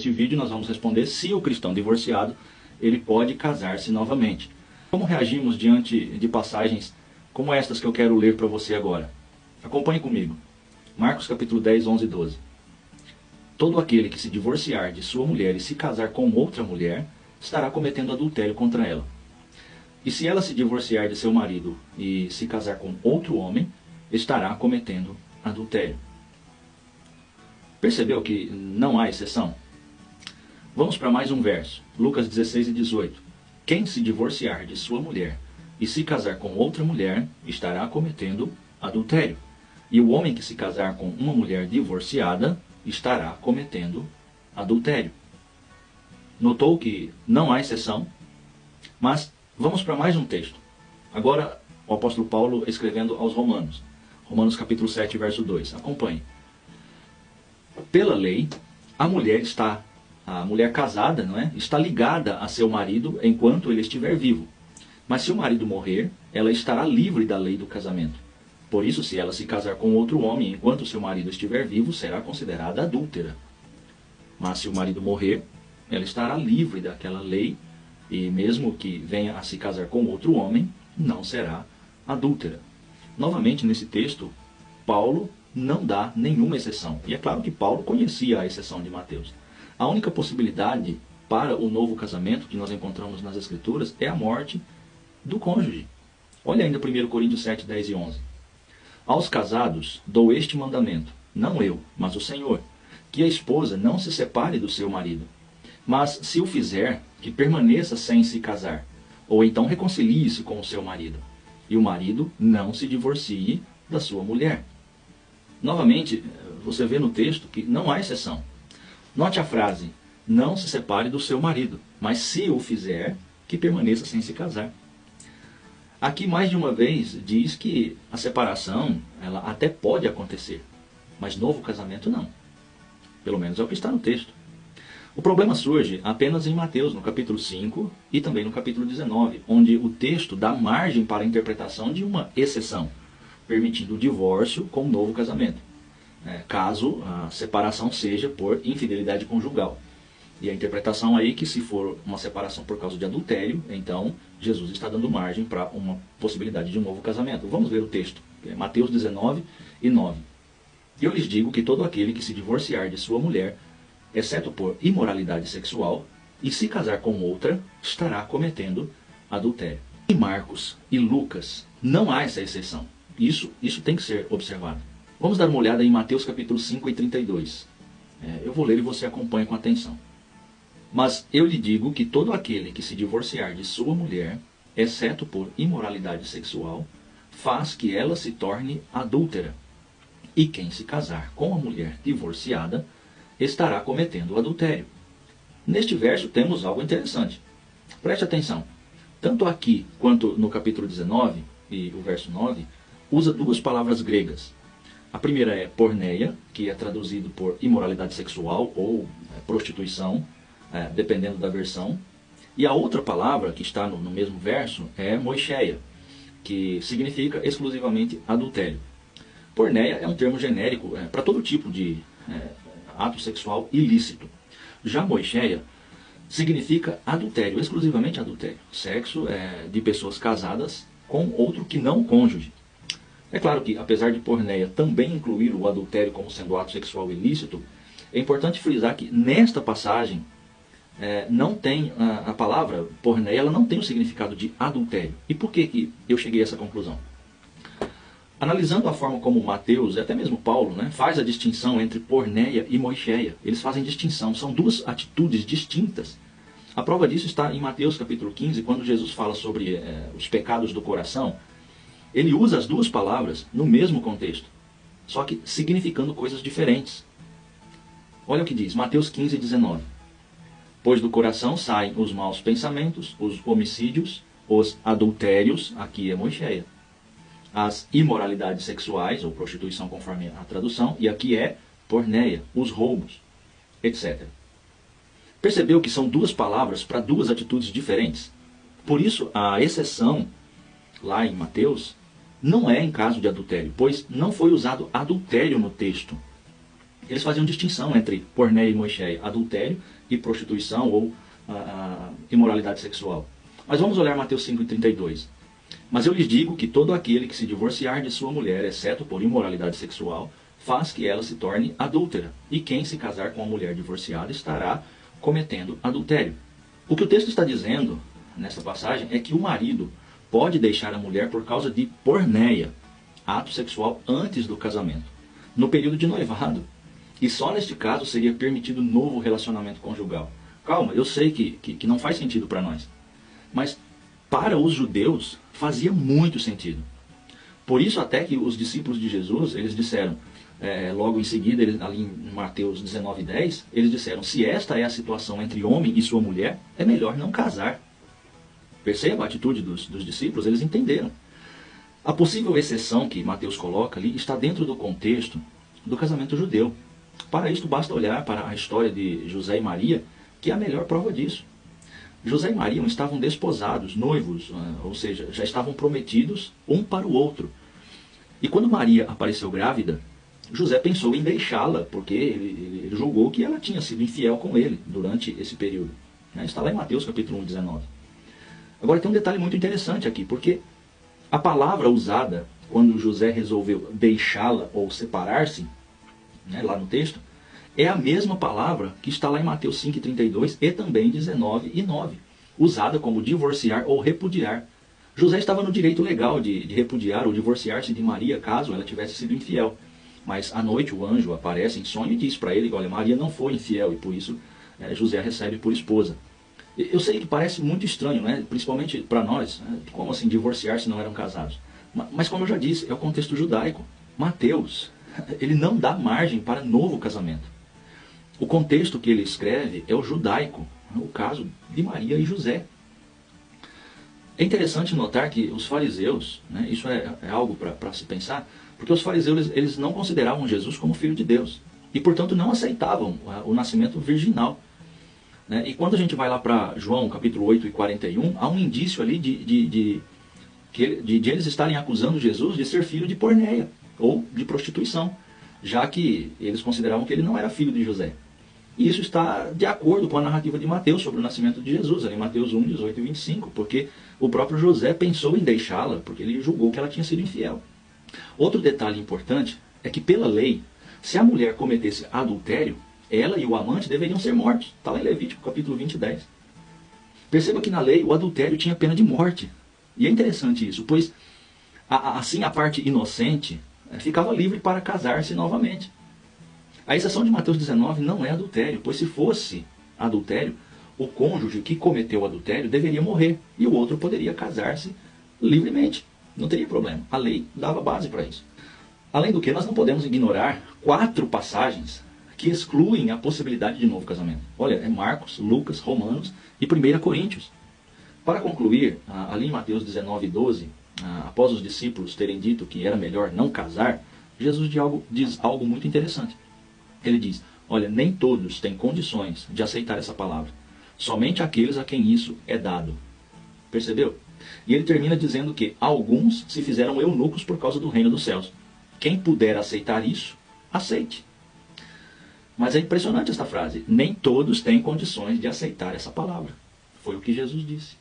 Neste vídeo nós vamos responder se o cristão divorciado ele pode casar-se novamente. Como reagimos diante de passagens como estas que eu quero ler para você agora? Acompanhe comigo. Marcos capítulo 10, 11 e 12. Todo aquele que se divorciar de sua mulher e se casar com outra mulher, estará cometendo adultério contra ela. E se ela se divorciar de seu marido e se casar com outro homem, estará cometendo adultério. Percebeu que não há exceção? Vamos para mais um verso, Lucas 16 e 18. Quem se divorciar de sua mulher e se casar com outra mulher, estará cometendo adultério. E o homem que se casar com uma mulher divorciada, estará cometendo adultério. Notou que não há exceção? Mas vamos para mais um texto. Agora o apóstolo Paulo escrevendo aos Romanos. Romanos capítulo 7, verso 2. Acompanhe. Pela lei, a mulher casada, não é? Está ligada a seu marido enquanto ele estiver vivo. Mas se o marido morrer, ela estará livre da lei do casamento. Por isso, se ela se casar com outro homem enquanto seu marido estiver vivo, será considerada adúltera. Mas se o marido morrer, ela estará livre daquela lei, e mesmo que venha a se casar com outro homem, não será adúltera. Novamente, nesse texto, Paulo não dá nenhuma exceção. E é claro que Paulo conhecia a exceção de Mateus. A única possibilidade para o novo casamento que nós encontramos nas Escrituras é a morte do cônjuge. Olha ainda 1 Coríntios 7, 10 e 11. Aos casados dou este mandamento, não eu, mas o Senhor, que a esposa não se separe do seu marido. Mas se o fizer, que permaneça sem se casar, ou então reconcilie-se com o seu marido, e o marido não se divorcie da sua mulher. Novamente, você vê no texto que não há exceção. Note a frase, não se separe do seu marido, mas se o fizer, que permaneça sem se casar. Aqui mais de uma vez diz que a separação ela até pode acontecer, mas novo casamento não. Pelo menos é o que está no texto. O problema surge apenas em Mateus, no capítulo 5 e também no capítulo 19, onde o texto dá margem para a interpretação de uma exceção, permitindo o divórcio com novo casamento, caso a separação seja por infidelidade conjugal. E a interpretação aí que se for uma separação por causa de adultério, então Jesus está dando margem para uma possibilidade de um novo casamento. Vamos ver o texto, Mateus 19 e 9. Eu lhes digo que todo aquele que se divorciar de sua mulher, exceto por imoralidade sexual, e se casar com outra, estará cometendo adultério. Em Marcos e Lucas não há essa exceção. Isso tem que ser observado. Vamos dar uma olhada em Mateus capítulo 5 e 32. Eu vou ler e você acompanha com atenção. Mas eu lhe digo que todo aquele que se divorciar de sua mulher, exceto por imoralidade sexual, faz que ela se torne adúltera. E quem se casar com a mulher divorciada, estará cometendo adultério. Neste verso temos algo interessante. Preste atenção. Tanto aqui quanto no capítulo 19 e o verso 9, usa duas palavras gregas. A primeira é porneia, que é traduzido por imoralidade sexual ou prostituição, dependendo da versão. E a outra palavra que está no mesmo verso é moicheia, que significa exclusivamente adultério. Porneia é um termo genérico para todo tipo de ato sexual ilícito. Já moicheia significa adultério, exclusivamente adultério. Sexo de pessoas casadas com outro que não o cônjuge. É claro que, apesar de porneia também incluir o adultério como sendo ato sexual ilícito, é importante frisar que nesta passagem não tem a palavra porneia, ela não tem o significado de adultério. E por que eu cheguei a essa conclusão? Analisando a forma como Mateus e até mesmo Paulo faz a distinção entre porneia e moicheia, eles fazem distinção, são duas atitudes distintas. A prova disso está em Mateus capítulo 15, quando Jesus fala sobre os pecados do coração. Ele usa as duas palavras no mesmo contexto, só que significando coisas diferentes. Olha o que diz, Mateus 15, 19. Pois do coração saem os maus pensamentos, os homicídios, os adultérios, aqui é moicheia, as imoralidades sexuais, ou prostituição conforme a tradução, e aqui é porneia, os roubos, etc. Percebeu que são duas palavras para duas atitudes diferentes? Por isso, a exceção lá em Mateus não é em caso de adultério, pois não foi usado adultério no texto. eles faziam distinção entre porneia e moicheia, adultério e prostituição ou imoralidade sexual. Mas vamos olhar Mateus 5,32. Mas eu lhes digo que todo aquele que se divorciar de sua mulher, exceto por imoralidade sexual, faz que ela se torne adúltera. E quem se casar com uma mulher divorciada estará cometendo adultério. O que o texto está dizendo nessa passagem é que o marido pode deixar a mulher por causa de porneia, ato sexual antes do casamento, no período de noivado. E só neste caso seria permitido novo relacionamento conjugal. Calma, eu sei que não faz sentido para nós. Mas para os judeus fazia muito sentido. Por isso até que os discípulos de Jesus, eles disseram, logo em seguida, ali em Mateus 19:10, eles disseram, se esta é a situação entre homem e sua mulher, é melhor não casar. Perceba a atitude dos discípulos, eles entenderam. A possível exceção que Mateus coloca ali está dentro do contexto do casamento judeu. Para isto basta olhar para a história de José e Maria, que é a melhor prova disso. José e Maria estavam desposados, noivos, ou seja, já estavam prometidos um para o outro. E quando Maria apareceu grávida, José pensou em deixá-la, porque ele julgou que ela tinha sido infiel com ele durante esse período. Está lá em Mateus capítulo 1:19. Agora tem um detalhe muito interessante aqui, porque a palavra usada quando José resolveu deixá-la ou separar-se, lá no texto, é a mesma palavra que está lá em Mateus 5,32 e também 19:9, usada como divorciar ou repudiar. José estava no direito legal de repudiar ou divorciar-se de Maria caso ela tivesse sido infiel. Mas à noite o anjo aparece em sonho e diz para ele, olha, Maria não foi infiel e por isso José a recebe por esposa. Eu sei que parece muito estranho, né? Principalmente para nós, como assim divorciar se não eram casados? Mas como eu já disse, é o contexto judaico. Mateus, ele não dá margem para novo casamento. O contexto que ele escreve é o judaico, o caso de Maria e José. É interessante notar que os fariseus, isso é algo para se pensar, porque os fariseus eles não consideravam Jesus como filho de Deus e, portanto, não aceitavam o nascimento virginal. E quando a gente vai lá para João capítulo 8:41, há um indício ali de eles estarem acusando Jesus de ser filho de porneia ou de prostituição, já que eles consideravam que ele não era filho de José. E isso está de acordo com a narrativa de Mateus sobre o nascimento de Jesus, ali em Mateus 1:18-25, porque o próprio José pensou em deixá-la, porque ele julgou que ela tinha sido infiel. Outro detalhe importante é que, pela lei, se a mulher cometesse adultério, ela e o amante deveriam ser mortos. Está lá em Levítico capítulo 20:10. Perceba que na lei o adultério tinha pena de morte. E é interessante isso, pois assim a parte inocente ficava livre para casar-se novamente. A exceção de Mateus 19 não é adultério, pois se fosse adultério, o cônjuge que cometeu o adultério deveria morrer e o outro poderia casar-se livremente. Não teria problema. A lei dava base para isso. Além do que, nós não podemos ignorar 4 passagens que excluem a possibilidade de novo casamento. Olha, é Marcos, Lucas, Romanos e 1 Coríntios. Para concluir, ali em Mateus 19:12, após os discípulos terem dito que era melhor não casar, Jesus diz algo muito interessante. Ele diz, olha, nem todos têm condições de aceitar essa palavra. Somente aqueles a quem isso é dado. Percebeu? E ele termina dizendo que alguns se fizeram eunucos por causa do reino dos céus. Quem puder aceitar isso, aceite. Mas é impressionante esta frase. Nem todos têm condições de aceitar essa palavra. Foi o que Jesus disse.